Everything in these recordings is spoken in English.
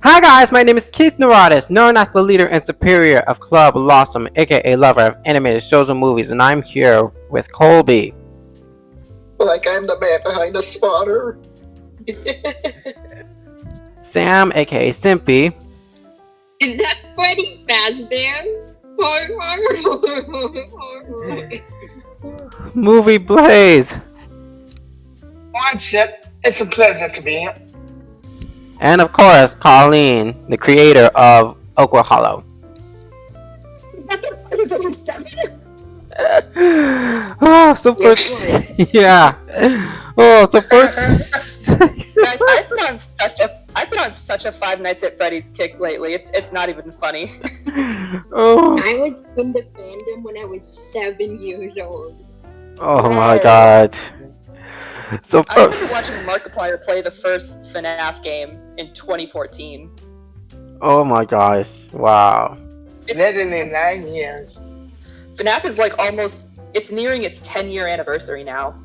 Hi guys, my name is Keith Neurotis, known as the leader and superior of Club LASM, aka lover of animated shows and movies, and I'm here with Colby. Like I'm the man behind the spotter. Sam, aka Simpy. Is that Freddy Fazbear? Movie Blaze. What's up? It's a pleasure to be here. And of course, Colleen, the creator of Oakwood Hollow. Is that the Freddy from 7? Oh, so first, yeah. Oh, so first. Guys, I've been on such a Five Nights at Freddy's kick lately. It's not even funny. Oh. I was in the fandom when I was 7 years old. Oh my god. So I remember watching Markiplier play the first FNAF game in 2014. Oh my gosh! Wow. Literally 9 years. FNAF is it's nearing its 10-year anniversary now.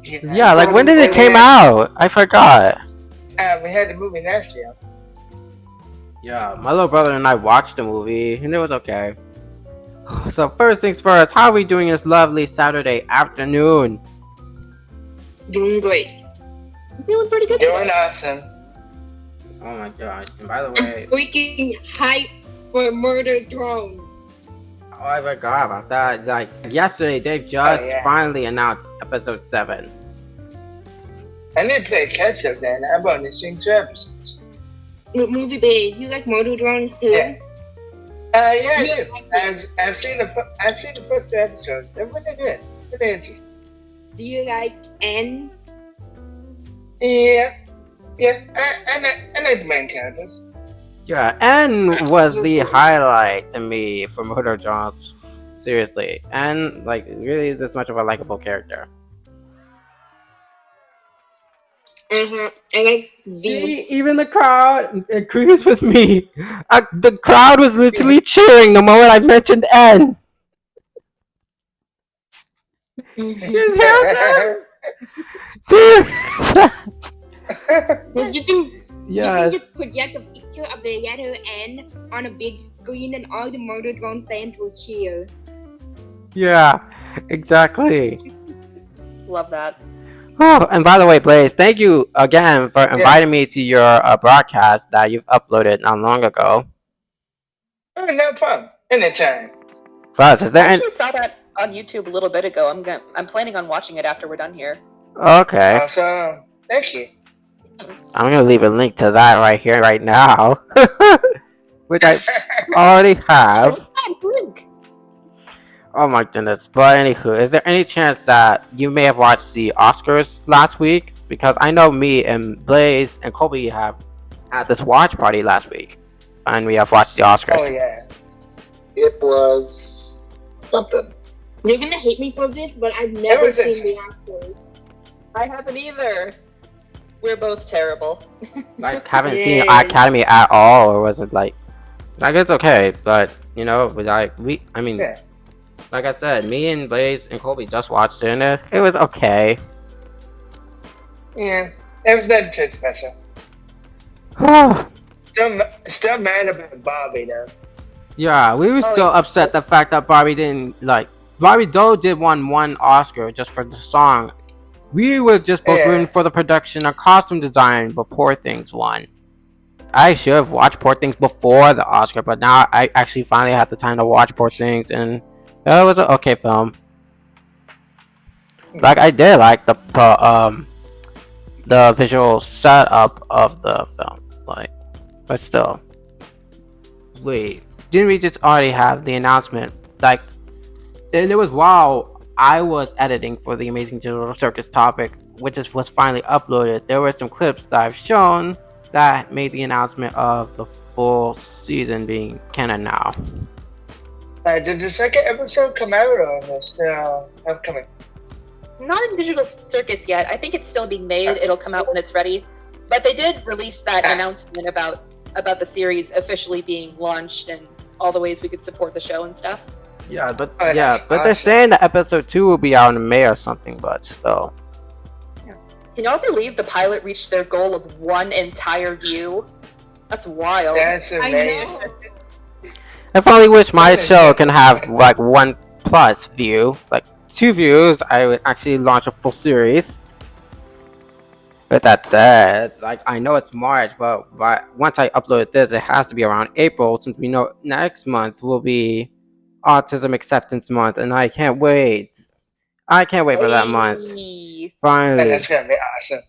Yeah, like when did it came out? I forgot. We had the movie last year. Yeah, my little brother and I watched the movie, and it was okay. So first things first, how are we doing this lovely Saturday afternoon? Doing great. I'm feeling pretty good Doing today. awesome. Oh my gosh! And by the I'm way, freaking hyped for Murder Drones. oh, I forgot about that. Like yesterday, they just finally announced episode 7. I need to play catch up then. I've only seen 2 episodes. Movie Bays, you like Murder Drones too? Yeah. Yeah, I Yeah. do. I've seen the first 2 episodes. They're really good. Really interesting. Do you like N? Yeah. I like the main characters. Yeah, N was the highlight to me for Murder Jones. Seriously, and like really this much of a likable character. I like V. See, even the crowd agrees with me. The crowd was literally cheering the moment I mentioned N. His hair dude. You can Yes. just project a picture of the letter N on a big screen and all the Murder Drone fans will cheer. Yeah, exactly. Love that. Oh, and by the way, Blaze, thank you again for inviting me to your broadcast that you've uploaded not long ago. Oh, no problem. Anytime. Plus, is I there any... actually saw that on YouTube a little bit ago. I'm planning on watching it after we're done here. Okay. Awesome. Thank you. I'm gonna leave a link to that right here, right now. Which I already have. Oh my goodness. But anywho, is there any chance that you may have watched the Oscars last week? Because I know me and Blaze and Colby have had this watch party last week. And we have watched the Oscars. Oh, yeah. It was something. You're gonna hate me for this, but I've never was seen the Oscars. I haven't either. We're both terrible. Like, haven't seen Academy at all, or was it like it's okay, but you know, like like I said, me and Blaze and Colby just watched it, and it was okay. Yeah, it was nothing too special. Still mad about Bobby though. Yeah, we were still upset the fact that Barbie didn't Barbie though did won one Oscar just for the song. We were just both rooting for the production and costume design, but Poor Things won. I should have watched Poor Things before the Oscar, but now I actually finally had the time to watch Poor Things, and it was an okay film. Like I did like the visual setup of the film, but still. Wait, didn't we just already have the announcement? And it was while I was editing for the Amazing Digital Circus topic, which was finally uploaded. There were some clips that I've shown that made the announcement of the full season being canon now. Did the second episode come out or is it still upcoming? Not in Digital Circus yet. I think it's still being made. It'll come out when it's ready. But they did release that announcement about the series officially being launched and all the ways we could support the show and stuff. Yeah, but they're saying that episode 2 will be out in May or something, but still. Can y'all believe the pilot reached their goal of 1 entire view? That's wild. That's I amazing. know. I finally wish my show can have like 1+ view, like 2 views. I would actually launch a full series. With that said, like I know it's March, but once I upload this, it has to be around April, since we know next month will be Autism Acceptance Month, and I can't wait. I can't wait for that month. Hey. And Finally. that's gonna be awesome.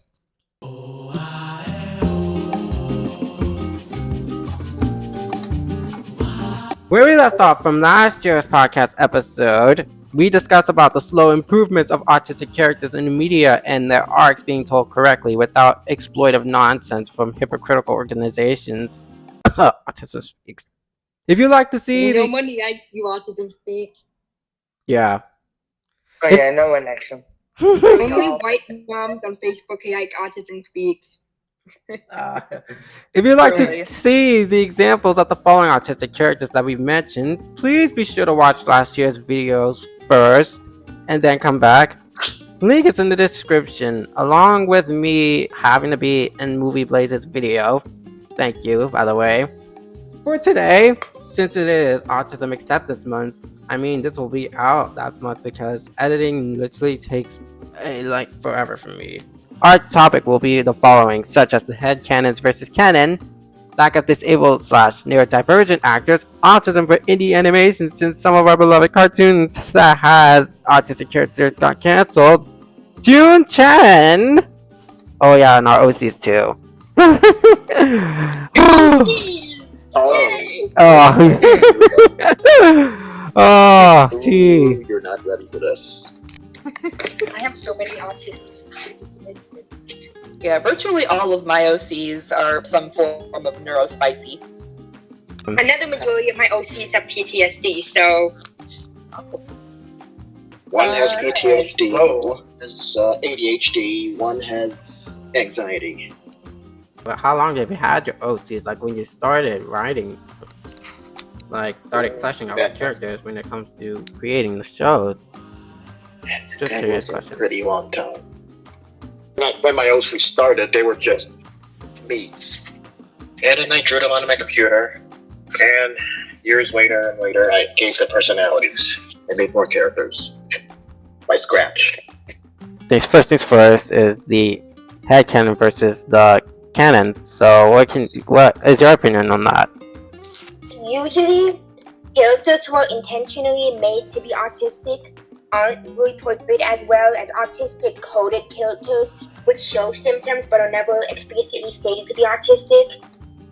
Where we left off from last year's podcast episode, we discussed about the slow improvements of autistic characters in the media and their arcs being told correctly without exploitive nonsense from hypocritical organizations. Autism Speaks. If you like to see No the... money like you, Autism Speaks. Yeah. Oh yeah, no one next to him. Only white moms on Facebook like Autism Speaks. If you'd like to see the examples of the following autistic characters that we've mentioned, please be sure to watch last year's videos first and then come back. Link is in the description, along with me having to be in Movie Blazer's video. Thank you, by the way. For today, since it is Autism Acceptance Month, I mean, this will be out that month because editing literally takes like forever for me. Our topic will be the following, such as the head-canons versus canon, lack of disabled / neurodivergent actors, autism for indie animation since some of our beloved cartoons that has autistic characters got cancelled, CHEN, oh yeah, and our OCs too. Oh, gee. You're not ready for this. I have so many autists. Yeah, virtually all of my OCs are some form of neurospicy. Another majority of my OCs have PTSD, so One has Wow. PTSD, Whoa. one has ADHD, one has anxiety. But how long have you had your OCs? Like when you started writing, like started fleshing out the characters when it comes to creating the shows? Just That curious was a question. pretty long time. When my OC started, they were just me's. And then I drew them on my computer, and years later and later, I gave them personalities. I made more characters. By scratch. First things first is the headcanon versus the canon. So what is your opinion on that? Usually, characters who are intentionally made to be autistic aren't really portrayed as well as autistic coded characters, which show symptoms but are never explicitly stated to be autistic.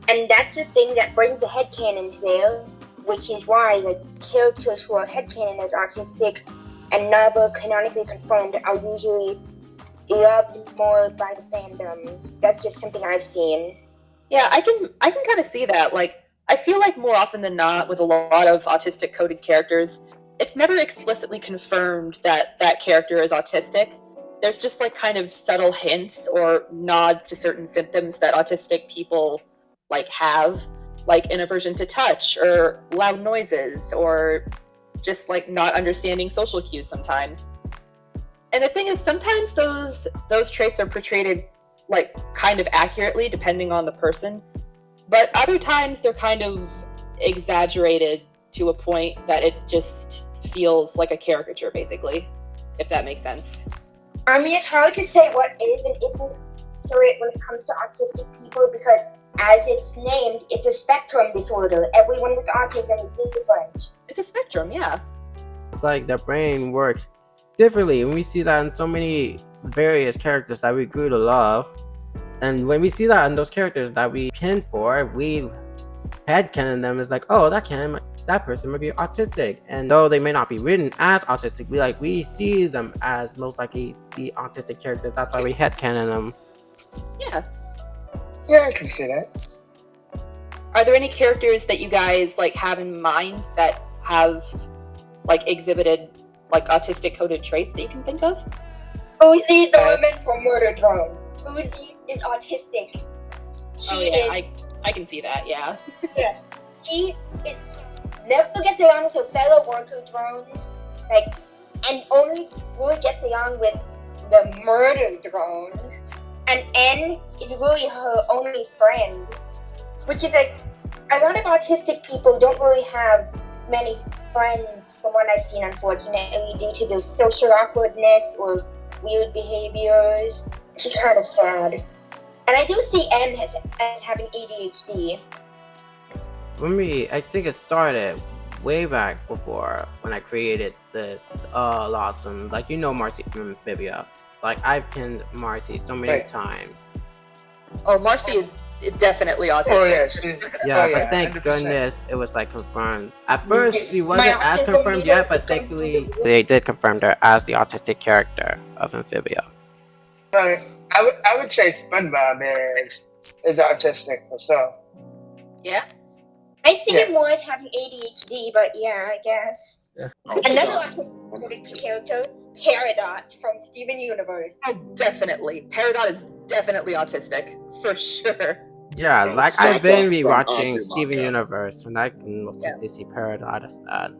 And that's a thing that brings the headcanons there, which is why the characters who are headcanon as autistic and never canonically confirmed are usually loved more by the fandoms. That's just something I've seen. Yeah, I can kind of see that. Like, I feel like more often than not, with a lot of autistic coded characters, it's never explicitly confirmed that that character is autistic. There's just like kind of subtle hints or nods to certain symptoms that autistic people like have, like an aversion to touch or loud noises or just like not understanding social cues sometimes. And the thing is, sometimes those traits are portrayed like kind of accurately depending on the person, but other times they're kind of exaggerated to a point that it just feels like a caricature, basically, if that makes sense. I mean, it's hard to say what is and isn't accurate when it comes to autistic people because, as it's named, it's a spectrum disorder. Everyone with autism is different. It's a spectrum, yeah. It's like their brain works differently, and we see that in so many various characters that we grew to love. And when we see that in those characters that we kin for, we headcanon them as like, oh, that person might be autistic, and though they may not be written as autistic, we see them as most likely the autistic characters. That's why we headcanon them. Yeah. Yeah, I can see that. Are there any characters that you guys like have in mind that have like exhibited like autistic coded traits that you can think of? Uzi Thurman from Murder Drones. Uzi is autistic. I can see that, yeah. Yes. She is never gets along with her fellow worker drones, and only really gets along with the murder drones. And N is really her only friend. which is like a lot of autistic people don't really have many friends from what I've seen, unfortunately, due to their social awkwardness or weird behaviors, which is kind of sad. And I do see N as having ADHD. For me, I think it started way back before when I created this LASM. Like, you know Marcy from Amphibia. Like, I've pinned Marcy so many times. Oh, Marcy is definitely autistic. Oh yes. Yeah, Oh, but thank 100%. goodness it was like confirmed. At first, she wasn't My as autism confirmed meter yet, but is thankfully they did confirm her as the autistic character of Amphibia. I would say SpongeBob is autistic for some. Yeah. I'd see Yeah. him more as having ADHD, but yeah, I guess. Oh, Another son. autistic character, Peridot from Steven Universe. Oh, definitely. Peridot is definitely autistic, for sure. Yeah, Oh, like I've been Sokka from rewatching Azumaka. Steven Universe, and I can most Yeah. likely see Peridot as that.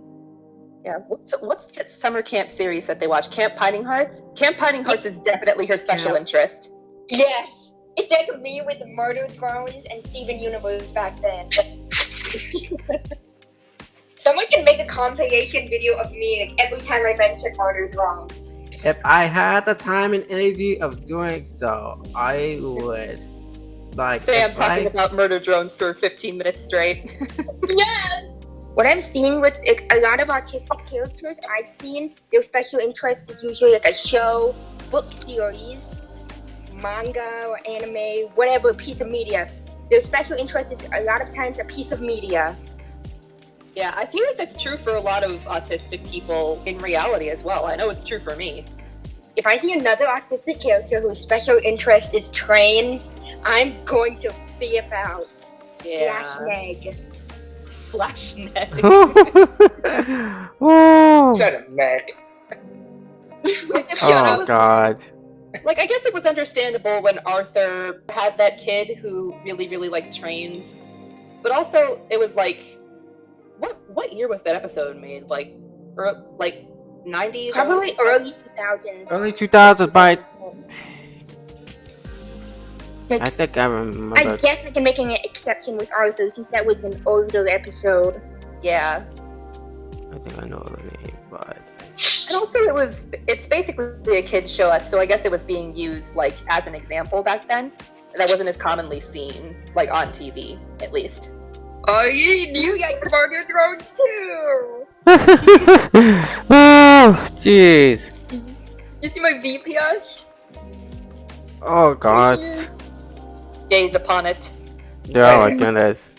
Yeah. What's that summer camp series that they watch? Camp Pining Hearts? Camp Pining Hearts is definitely her special Yeah. interest. Yes, it's like me with the Murder Drones and Steven Universe back then. Someone can make a compilation video of me like, every time I mention Murder Drones. If I had the time and energy of doing so, I would. Like, Sam if talking I- about murder drones for 15 minutes straight. Yeah. What I've seen with a lot of autistic characters, I've seen their special interest is usually like a show, book series, manga or anime, whatever piece of media. Their special interest is a lot of times a piece of media. Yeah, I feel like that's true for a lot of autistic people in reality as well. I know it's true for me. If I see another autistic character whose special interest is trains, I'm going to flip out. Yeah. Slash Neg. Whoa. Shut up, Meg. Oh god. Like, I guess it was understandable when Arthur had that kid who really, really liked trains. But also, it was like, what year was that episode made? Like 90s? Probably early 2000s. Early 2000s, but I think I remember. I guess I can make an exception with Arthur since that was an older episode. Yeah. I think I know the name, but And also, it's basically a kid's show, so I guess it was being used, like, as an example back then. That wasn't as commonly seen, like, on TV, at least. Oh, you like Murder Drones too! oh, jeez. You see my VPS? Oh god. Gaze upon it. Oh my goodness.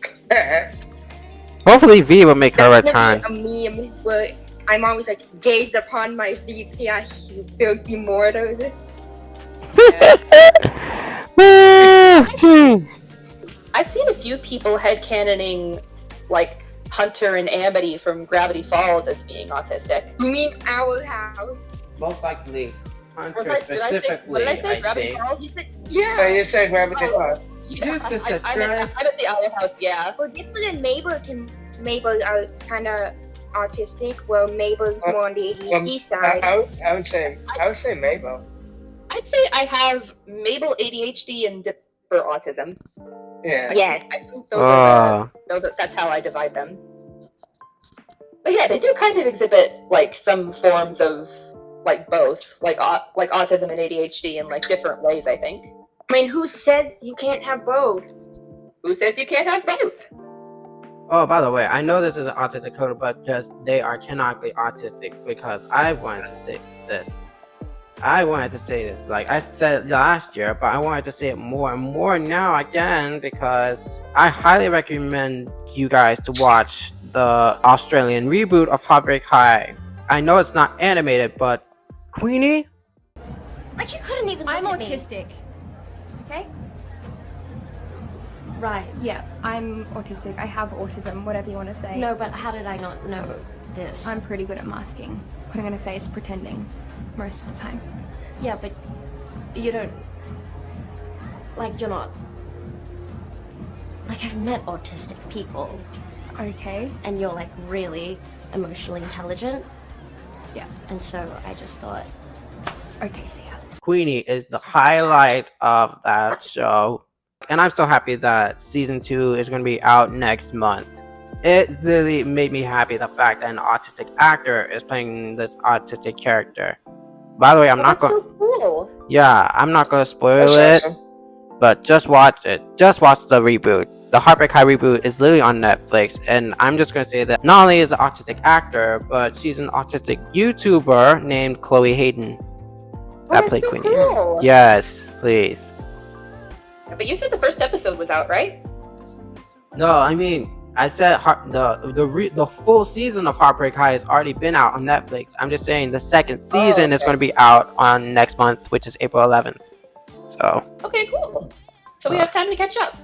Hopefully V will make her That's return. gonna be a meme where I'm always like, gaze upon my VPS, you filthy mortals. Oh, jeez. I've seen a few people headcanoning, like, Hunter and Amity from Gravity Falls as being autistic. You mean our house? Most likely Hunter What did I say? Gravity think. Falls? You said, Yeah, yeah! you said Gravity Falls. Yeah, It's just a I meant the Owl House, yeah. Well, Dippler and Mabel are kind of autistic, while Mabel's more on the ADHD side. I would say Mabel. I'd say I have Mabel ADHD and Dipper autism. Yeah. Yeah. I think that's how I divide them. But yeah, they do kind of exhibit, like, some forms of, like, both, like autism and ADHD in, like, different ways, I think. I mean, who says you can't have both? Who says you can't have both? Oh, by the way, I know this is an autistic code, but just they are canonically autistic because I wanted to say this. Like I said last year, but I wanted to say it more and more now again because I highly recommend you guys to watch the Australian reboot of Heartbreak High. I know it's not animated, but QUINNI? Like, you couldn't even I'm look at me. autistic. Okay? Right. Yeah, I'm autistic. I have autism, whatever you want to say. No, but how did I not know this? I'm pretty good at masking, putting on a face, pretending most of the time. Yeah, but you don't... Like, you're not... Like, I've met autistic people, Okay. and you're, like, really emotionally intelligent. Yeah. And so I just thought... Okay, see ya. QUINNI is the highlight of that show. And I'm so happy that season 2 is going to be out next month. It really made me happy, the fact that an autistic actor is playing this autistic character. By the way, I'm not That's going. so cool. Yeah, I'm not going to spoil That's it, awesome. but just watch it. Just watch the reboot. The Heartbreak High reboot is literally on Netflix, and I'm just going to say that not only is an autistic actor, but she's an autistic YouTuber named Chloe Hayden. That's so QUINNI. cool. Yes, please. But you said the first episode was out, right? No, I mean, I said the full season of Heartbreak High has already been out on Netflix. I'm just saying the second season is okay. going to be out on next month, which is April 11th. So, Okay, cool. So we have time to catch up.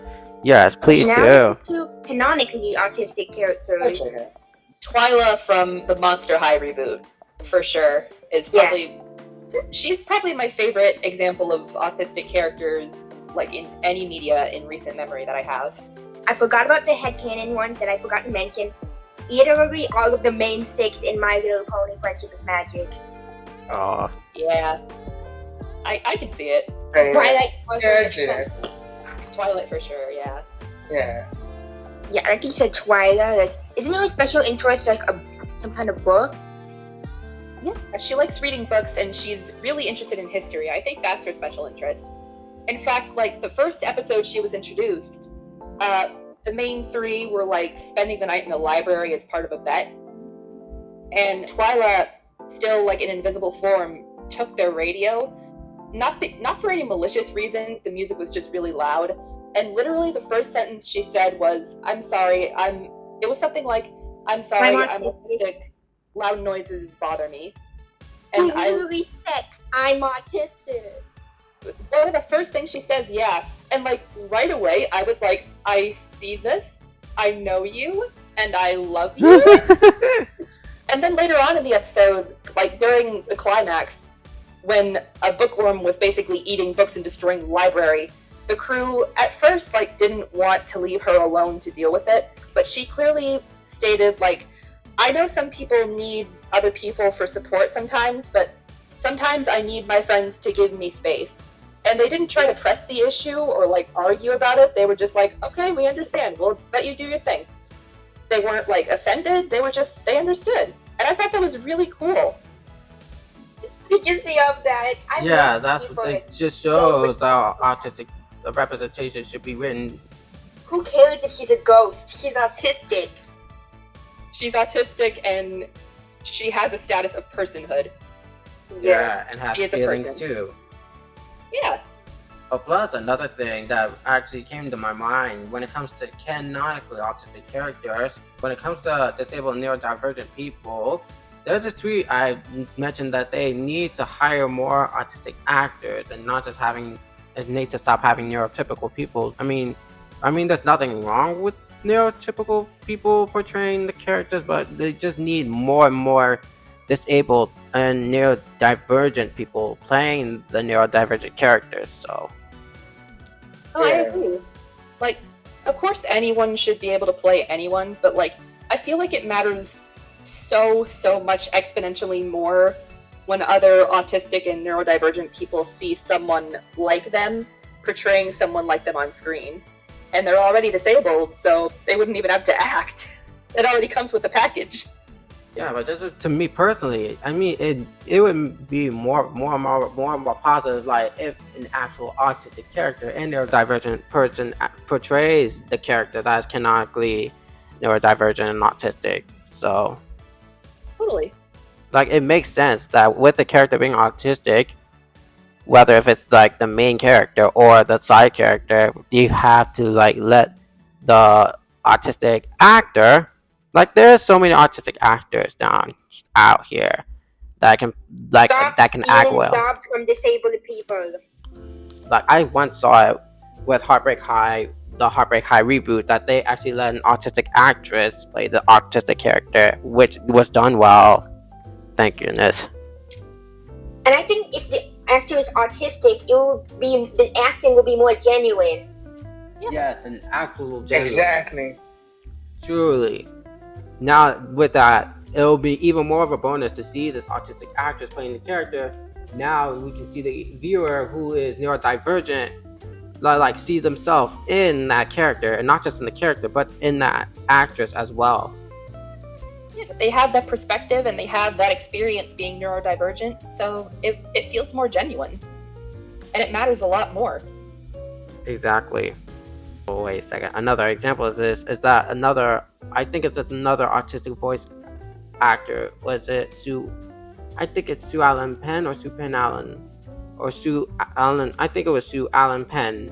yes, please now do. two canonically autistic That's characters. okay. Twyla from the Monster High reboot, for sure, is probably she's probably my favorite example of autistic characters, like in any media in recent memory that I have. I forgot about the headcanon ones that I forgot to mention. Literally all of the main 6 in My Little Pony Friendship is Magic. Oh, Yeah, I can see it. Right. Twilight also Yeah, I makes see that. sense. Twilight for sure. Yeah. Yeah. Yeah, like you said, Twilight. Like, isn't her special interest like some kind of book? Yeah, she likes reading books and she's really interested in history. I think that's her special interest. In fact, like the first episode she was introduced, the main 3 were like spending the night in the library as part of a bet. And Twyla, still like in invisible form, took their radio. Not for any malicious reasons, the music was just really loud. And literally the first sentence she said was, "I'm sorry, it was something like, I'm sorry, I'm autistic. Loud noises bother me." And Who literally said, "I'm autistic." one of the first things she says, yeah. And like right away, I was like, I see this, I know you, and I love you. And then later on in the episode, like during the climax, when a bookworm was basically eating books and destroying the library, the crew at first like didn't want to leave her alone to deal with it, but she clearly stated like, I know some people need other people for support sometimes, but sometimes I need my friends to give me space. And they didn't try to press the issue or like argue about it. They were just like, okay, we understand. We'll let you do your thing. They weren't like offended. They understood. And I thought that was really cool. Agency of that. yeah, that's what it just shows how autistic representation should be written. Who cares if she's a ghost? She's autistic. She's autistic and she has a status of personhood. Yeah, and has she is a feelings person. too. Yeah. Oh, plus another thing that actually came to my mind when it comes to canonically autistic characters, when it comes to disabled neurodivergent people, there's a tweet I mentioned that they need to hire more autistic actors and not just need to stop having neurotypical people. I mean, there's nothing wrong with neurotypical people portraying the characters, but they just need more and more disabled and neurodivergent people playing the neurodivergent characters. So Oh, I agree. Like, of course anyone should be able to play anyone, but like, I feel like it matters so much exponentially more when other autistic and neurodivergent people see someone like them portraying someone like them on screen. And they're already disabled, so they wouldn't even have to act. It already comes with the package. yeah, but to me personally, I mean, it would be more positive, like if an actual autistic character and neurodivergent person portrays the character that is canonically neurodivergent and autistic. So, Totally. like, it makes sense that with the character being autistic, whether if it's like the main character or the side character, you have to like let the autistic actor. Like, there's so many autistic actors out here that can act well. Jobs from disabled people. Like, I once saw it with Heartbreak High, the Heartbreak High reboot, that they actually let an autistic actress play the autistic character, which was done well. Thank goodness. And I think if the actor is autistic, the acting will be more genuine. Yeah, it's an actual genuine. Exactly. Truly. Now, with that, it'll be even more of a bonus to see this autistic actress playing the character. Now we can see the viewer who is neurodivergent like see themselves in that character, and not just in the character, but in that actress as well. Yeah, they have that perspective and they have that experience being neurodivergent, so it feels more genuine. And it matters a lot more. Exactly. Oh, wait a second. Another example is this. Is that another? I think it's another autistic voice actor. Was it Sue? I think it's Sue Allen Penn or Sue Penn Allen, or Sue Allen. I think it was Sue Allen Penn.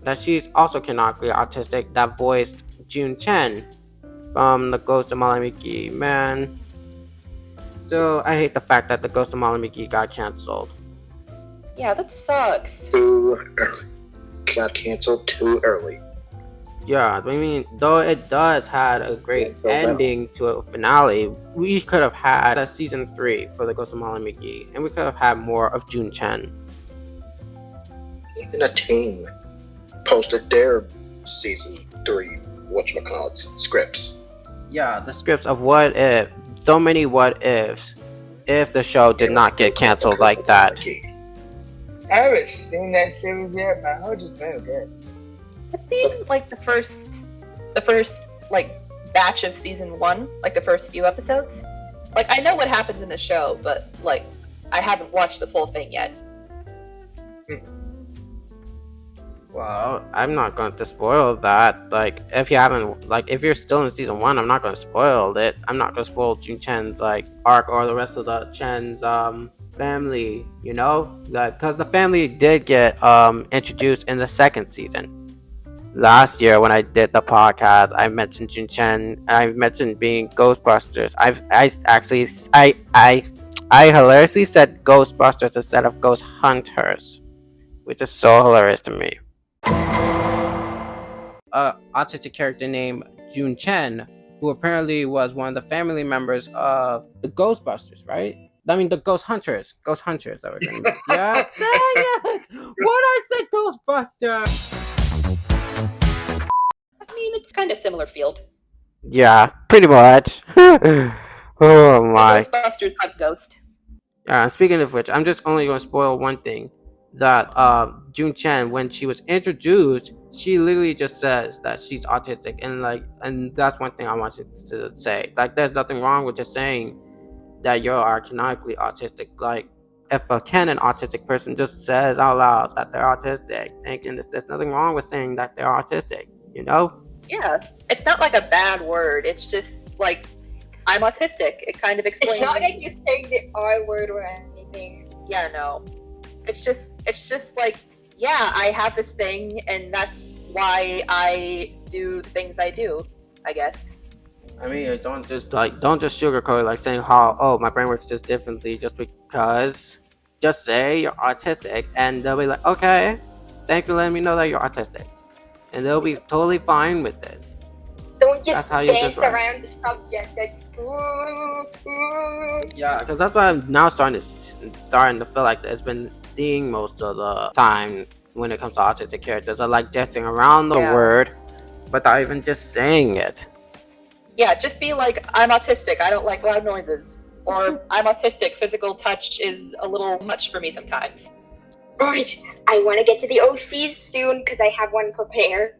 That she's also canonically autistic. That voiced CHEN from The Ghost of Molly Mcgee. Man. So I hate the fact that The Ghost of Molly Mcgee got canceled. Yeah, that sucks. Too early. Got canceled too early. Yeah, I mean, though it does had a great ending to a finale, we could have had a season 3 for The Ghost of Molly Mcgee, and we could have had more of CHEN. Even a team posted their season 3 scripts. Yeah, the scripts of what if, so many what ifs, if the show did not get canceled like that. I haven't seen that series yet, but I heard it's very good. I've seen like the first like batch of season 1, like the first few episodes. Like I know what happens in the show, but like I haven't watched the full thing yet. Well, I'm not going to spoil that. Like, if you haven't, like, if you're still in season 1, I'm not going to spoil it. I'm not going to spoil CHEN's like arc or the rest of the CHEN's family, you know, like, because the family did get introduced in the 2nd season. Last year when I did the podcast, I mentioned CHEN. I mentioned being Ghostbusters. I hilariously said Ghostbusters instead of Ghost Hunters, which is so hilarious to me. Autistic character named CHEN, who apparently was one of the family members of the Ghostbusters, right? I mean, the Ghost Hunters. Ghost Hunters, I was saying. Yeah, dang it! What I said, Ghostbusters! I mean, it's kind of similar field. Yeah, pretty much. Oh my. Ghostbusters hunt ghost. Yeah, speaking of which, I'm just only going to spoil one thing. That CHEN, when she was introduced, she literally just says that she's autistic, and that's one thing I wanted to say. Like, there's nothing wrong with just saying that you are canonically autistic. Like, if a canon autistic person just says out loud that they're autistic, thinking there's nothing wrong with saying that they're autistic, you know? Yeah, it's not like a bad word. It's just like, I'm autistic. It kind of explains. It's not like you're saying the R word or anything. Yeah, no. It's just like, yeah, I have this thing, and that's why I do the things I do, I guess. I mean, don't just sugarcoat it, like saying how, oh, my brain works just differently just because. Just say you're autistic, and they'll be like, okay, thank you for letting me know that you're autistic, and they'll be totally fine with it. Don't just dance around the subject. Like, yeah, because that's why I'm now starting to feel like it's been seeing most of the time when it comes to autistic characters. I like dancing around the word without even just saying it. Yeah, just be like, I'm autistic. I don't like loud noises. Or I'm autistic. Physical touch is a little much for me sometimes. Right. I want to get to the OCs soon because I have one prepared.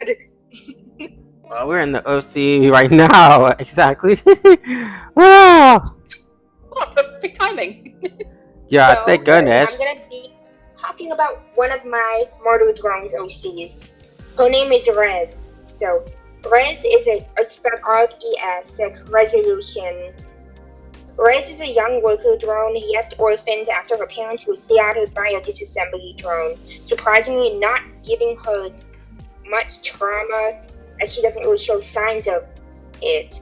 Well, we're in the OC right now, exactly. Oh, perfect timing. Yeah, so, thank goodness. I'm going to be talking about one of my Mortal Drones OCs. Her name is Rez. So, Rez is a spelled R-E-S, like resolution. Rez is a young worker drone. He left orphaned after her parents were slaughtered by a disassembly drone, surprisingly not giving her much trauma, as she doesn't really show signs of it.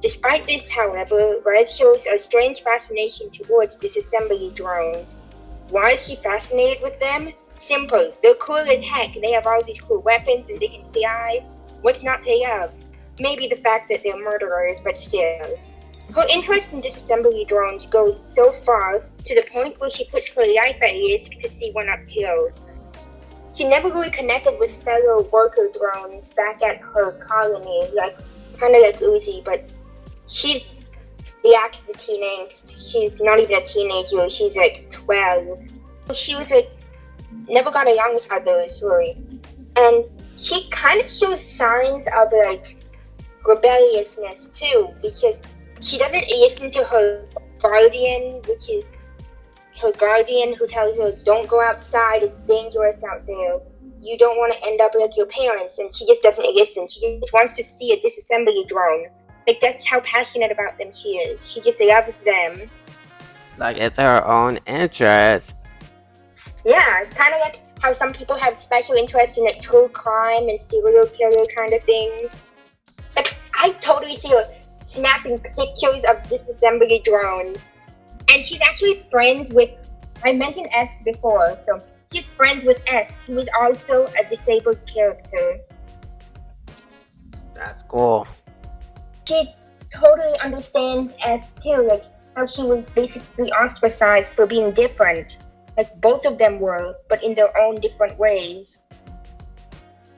Despite this, however, Rez shows a strange fascination towards disassembly drones. Why is she fascinated with them? Simple. They're cool as heck. They have all these cool weapons and they can fly. What's not to love? Maybe the fact that they're murderers, but still. Her interest in disassembly drones goes so far to the point where she puts her life at risk to see one up close. She never really connected with fellow worker drones back at her colony, kind of like Uzi, but she lacks the teen angst. She's not even a teenager, she's 12. She was never got along with others, really. And she kind of shows signs of like rebelliousness too, because she doesn't listen to her guardian, which is her guardian who tells her, don't go outside, it's dangerous out there. You don't want to end up like your parents. And she just doesn't listen. She just wants to see a disassembly drone. Like, that's how passionate about them she is. She just loves them. Like, it's her own interest. Yeah, it's kind of like how some people have special interest in like true crime and serial killer kind of things. Like, I totally see her snapping pictures of disassembly drones. And she's actually friends with, I mentioned S before, so she's friends with S, who is also a disabled character. That's cool. She totally understands S too, like how she was basically ostracized for being different. Like both of them were, but in their own different ways.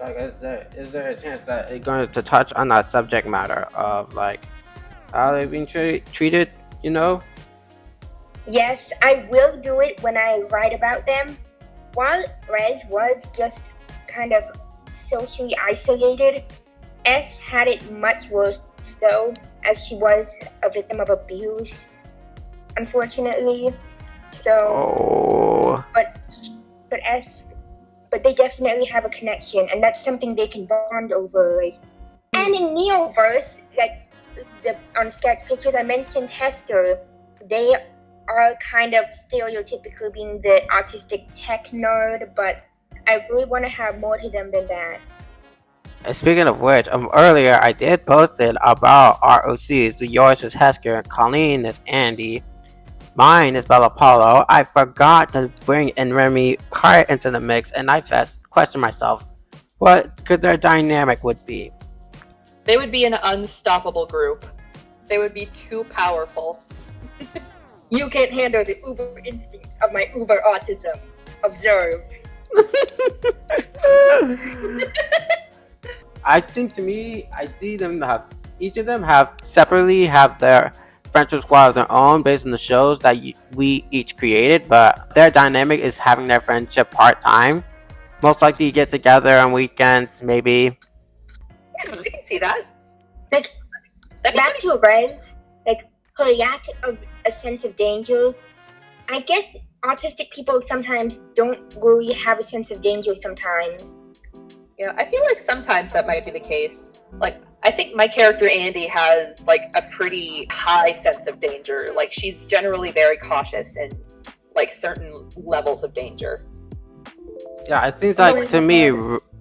Like, is there a chance that it's going to touch on that subject matter of like how they've been treated, you know? Yes, I will do it when I write about them. While Rez was just kind of socially isolated, S had it much worse though, as she was a victim of abuse, unfortunately. So, but they definitely have a connection, and that's something they can bond over. Like, and in Neoverse, like on sketch pictures, I mentioned Hester. They are kind of stereotypical being the autistic tech nerd, but I really want to have more to them than that. Speaking of which, earlier I did post it about ROCs. Yours is Hesker, and Colleen is Andy. Mine is Bella Paulo. I forgot to bring in Remy Hart into the mix, and I questioned myself, what could their dynamic would be? They would be an unstoppable group. They would be too powerful. You can't handle the uber instincts of my uber autism. Observe. I think to me, I see them have, each of them have separately have their friendship squad of their own based on the shows that we each created, but their dynamic is having their friendship part-time. Most likely get together on weekends, maybe. Yeah, we can see that. Like, back to Rez, like, her lack of a sense of danger. I guess autistic people sometimes don't really have a sense of danger sometimes. Yeah, I feel like sometimes that might be the case. Like, I think my character Andy has like a pretty high sense of danger. Like, she's generally very cautious in like certain levels of danger. Yeah, it seems like to me,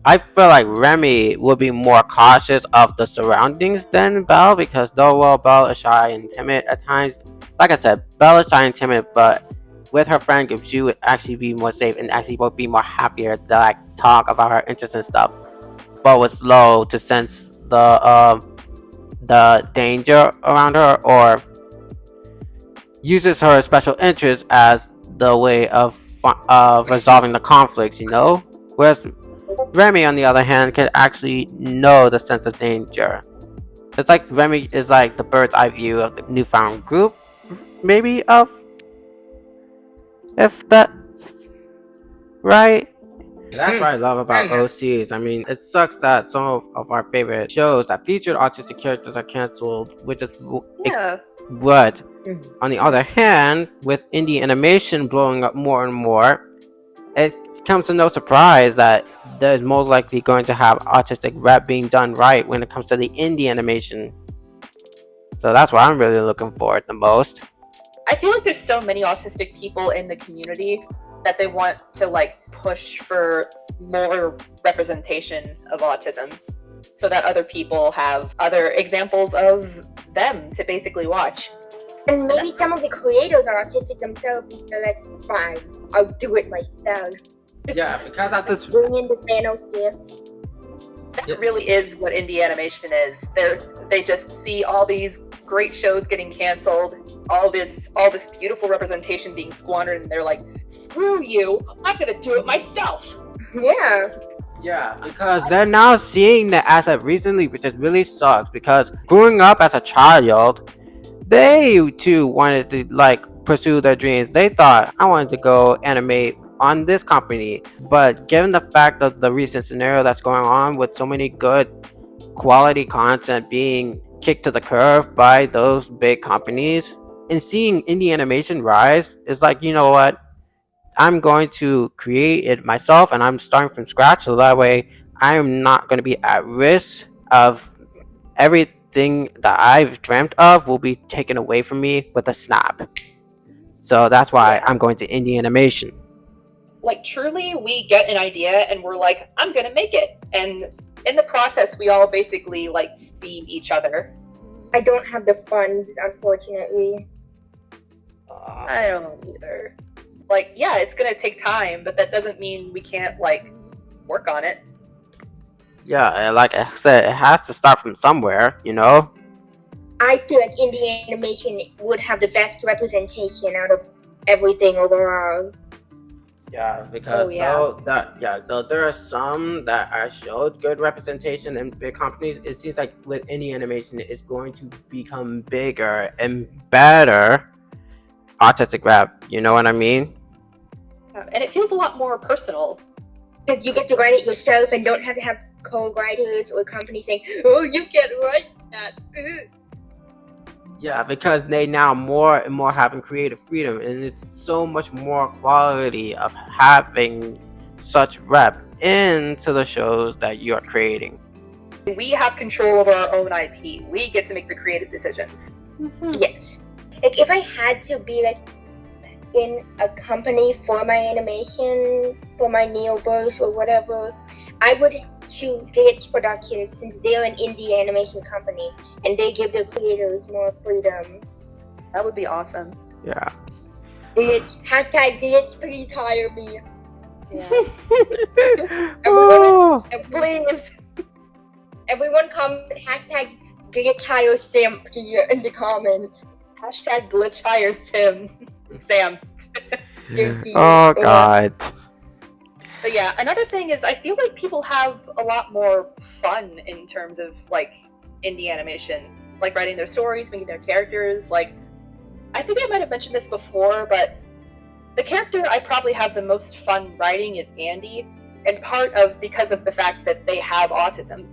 I feel like Remy would be more cautious of the surroundings than Belle, because though while Belle is shy and timid at times, like I said, Belle is shy and timid, but with her friend group, she would actually be more safe and actually would be more happier to like talk about her interests and stuff, but was slow to sense the danger around her, or uses her special interest as the way of resolving the conflicts, you know? Whereas Remy, on the other hand, can actually know the sense of danger. It's like Remy is like the bird's eye view of the newfound group, maybe, of, if that's right. That's what I love about OCs. I mean, it sucks that some of our favorite shows that featured autistic characters are canceled, which is but on the other hand, with indie animation blowing up more and more, it comes to no surprise that there's most likely going to have autistic rep being done right when it comes to the indie animation. So that's what I'm really looking for the most. I feel like there's so many autistic people in the community that they want to like push for more representation of autism so that other people have other examples of them to basically watch. And maybe some of the creators are autistic themselves, and they're like, fine, I'll do it myself. Yeah, because at this bring in the Thanos gift. That really is what indie animation is. They just see all these great shows getting canceled, all this beautiful representation being squandered, and they're like, screw you, I'm gonna do it myself. Yeah, because they're now seeing the asset recently, which is really sucks, because growing up as a child, they too wanted to like pursue their dreams. They thought, I wanted to go animate on this company. But given the fact of the recent scenario that's going on with so many good quality content being kicked to the curb by those big companies, and seeing indie animation rise, is like, you know what, I'm going to create it myself, and I'm starting from scratch, so that way I'm not going to be at risk of everything that I've dreamt of will be taken away from me with a snap. So that's why I'm going to indie animation. Like, truly, we get an idea and we're like, I'm gonna make it. And in the process, we all basically, like, feed each other. I don't have the funds, unfortunately. I don't know either. Like, yeah, it's gonna take time, but that doesn't mean we can't, like, work on it. Yeah, like I said, it has to start from somewhere, you know? I feel like indie animation would have the best representation out of everything overall. Yeah, because though there are some that are showed good representation in big companies, it seems like with indie animation, it's going to become bigger and better autistic rep. You know what I mean? And it feels a lot more personal. Because you get to write it yourself and don't have to have co-writers or companies saying, "Oh, you can't write that." Yeah, because they now more and more having creative freedom, and it's so much more quality of having such rep into the shows that you are creating. We have control over our own IP. We get to make the creative decisions. Yes. Like, if I had to be, like, in a company for my animation, for my Neoverse or whatever, I would choose Glitch Productions, since they're an indie animation company and they give their creators more freedom. That would be awesome. Yeah. Glitch, #Glitch, please hire me. Yeah. Please. Everyone comment #Glitch hire Simp here in the comments. #Glitch hire Sam. Oh god. But yeah, another thing is I feel like people have a lot more fun in terms of, like, indie animation. Like, writing their stories, making their characters. Like, I think I might have mentioned this before, but the character I probably have the most fun writing is Andy, and because of the fact that they have autism.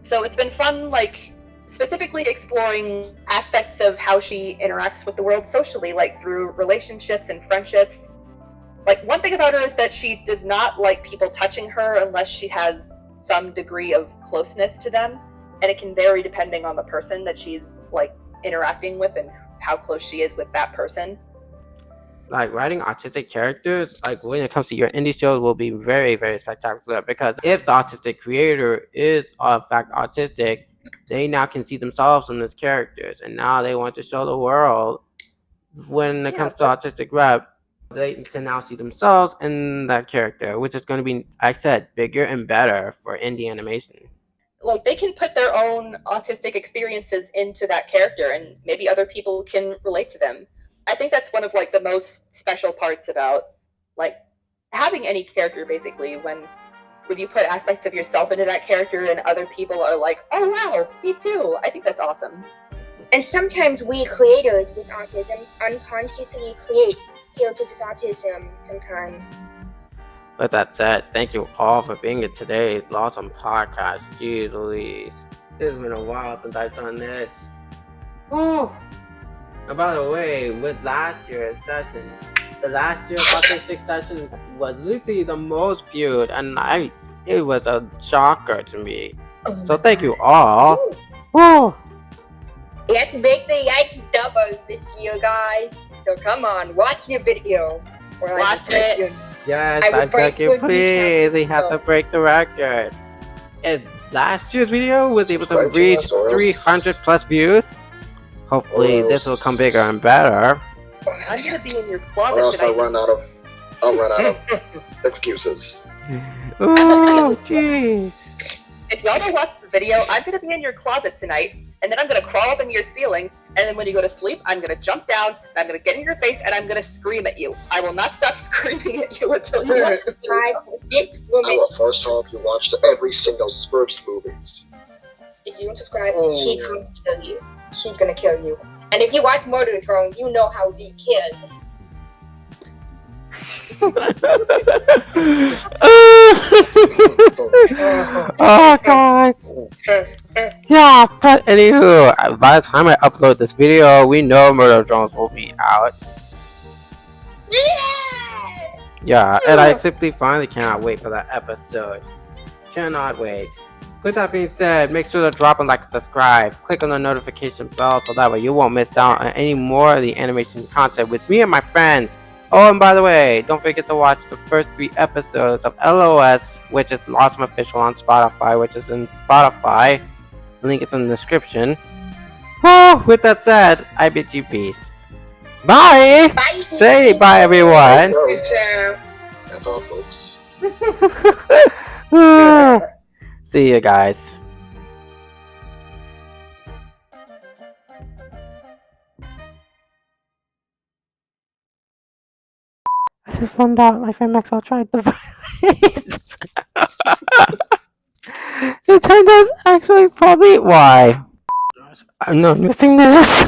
So it's been fun, like, specifically exploring aspects of how she interacts with the world socially, like through relationships and friendships. Like, one thing about her is that she does not like people touching her unless she has some degree of closeness to them, and it can vary depending on the person that she's, like, interacting with and how close she is with that person. Like, writing autistic characters, like, when it comes to your indie shows, will be very, very spectacular, because if the autistic creator is in fact autistic, they now can see themselves in these characters, and now they want to show the world, when it comes to autistic rep, they can now see themselves in that character, which is going to be, I said, bigger and better for indie animation. Like, they can put their own autistic experiences into that character, and maybe other people can relate to them. I think that's one of, like, the most special parts about, like, having any character, basically, when you put aspects of yourself into that character and other people are like, oh wow, me too. I think that's awesome. And sometimes we creators with autism unconsciously create characters with autism sometimes. With that said, thank you all for being in today's awesome podcast. Jeez Louise. It's been a while since I've done this. Woo! And by the way, with last year's session, the last year's autistic session was literally the most viewed, and it was a shocker to me. So thank you all. Woo! Let's make the yikes double this year, guys. So come on, watch the video. Watch it. Yes, I beg you, please. We have to break the record. And last year's video was able to reach 300 plus views. Hopefully, this will come bigger and better. I'm gonna be in your closet or else tonight. I'll run out of excuses. Oh, jeez. If y'all don't watch the video, I'm gonna be in your closet tonight, and then I'm gonna crawl up in your ceiling, and then when you go to sleep, I'm gonna jump down, and I'm gonna get in your face, and I'm gonna scream at you. I will not stop screaming at you until you watch the video. This I woman, will first hope you watched every single Smurfs movies. if you don't subscribe, she's gonna kill you. She's gonna kill you. And if you watch Murder Drones, you know how we kill us. Oh god. Yeah, but anywho, by the time I upload this video, we know Murder Drones will be out. Yeah, and I simply finally cannot wait for that episode. Cannot wait. With that being said, make sure to drop a like and subscribe. Click on the notification bell so that way you won't miss out on any more of the animation content with me and my friends. Oh, and by the way, don't forget to watch the first 3 episodes of LOS, which is LASM Official on Spotify, which is in Spotify. Link is in the description. Oh, with that said, I bid you peace. Bye! Bye. Say bye, everyone! That's all, folks. See you guys. I just found out my friend Maxwell tried the violence. It turned out actually probably why. I'm not missing this.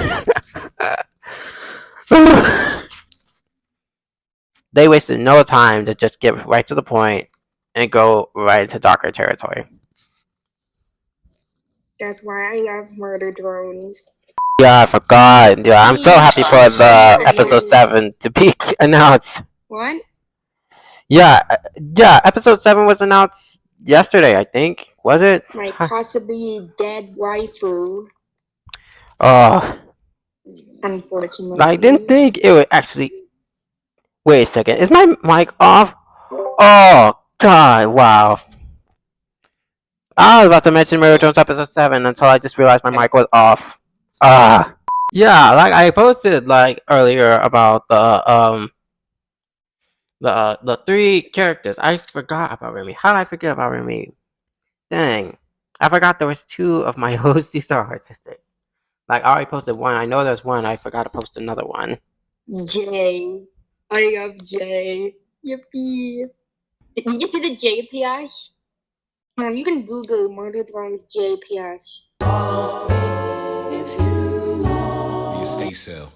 They wasted no time to just get right to the point and go right into darker territory. That's why I love murder drones. Yeah, I forgot. Yeah, I'm so happy for the episode 7 to be announced. What? Yeah, episode 7 was announced yesterday, I think. Was it? My possibly dead waifu. Oh, Unfortunately. I didn't think it would actually. Wait a second. Is my mic off? Oh, God, wow. I was about to mention Murder Drones episode 7 until I just realized my mic was off. Yeah, like I posted like earlier about the 3 characters. I forgot about Remy. How did I forget about Remy? Dang. I forgot there was 2 of my hosties that are artistic. Like I already posted one. I know there's one. I forgot to post another one. Jay. I love Jay. Yippee. Did you see the Jay PH? You can Google Murder Drones Jay PH. Stay still.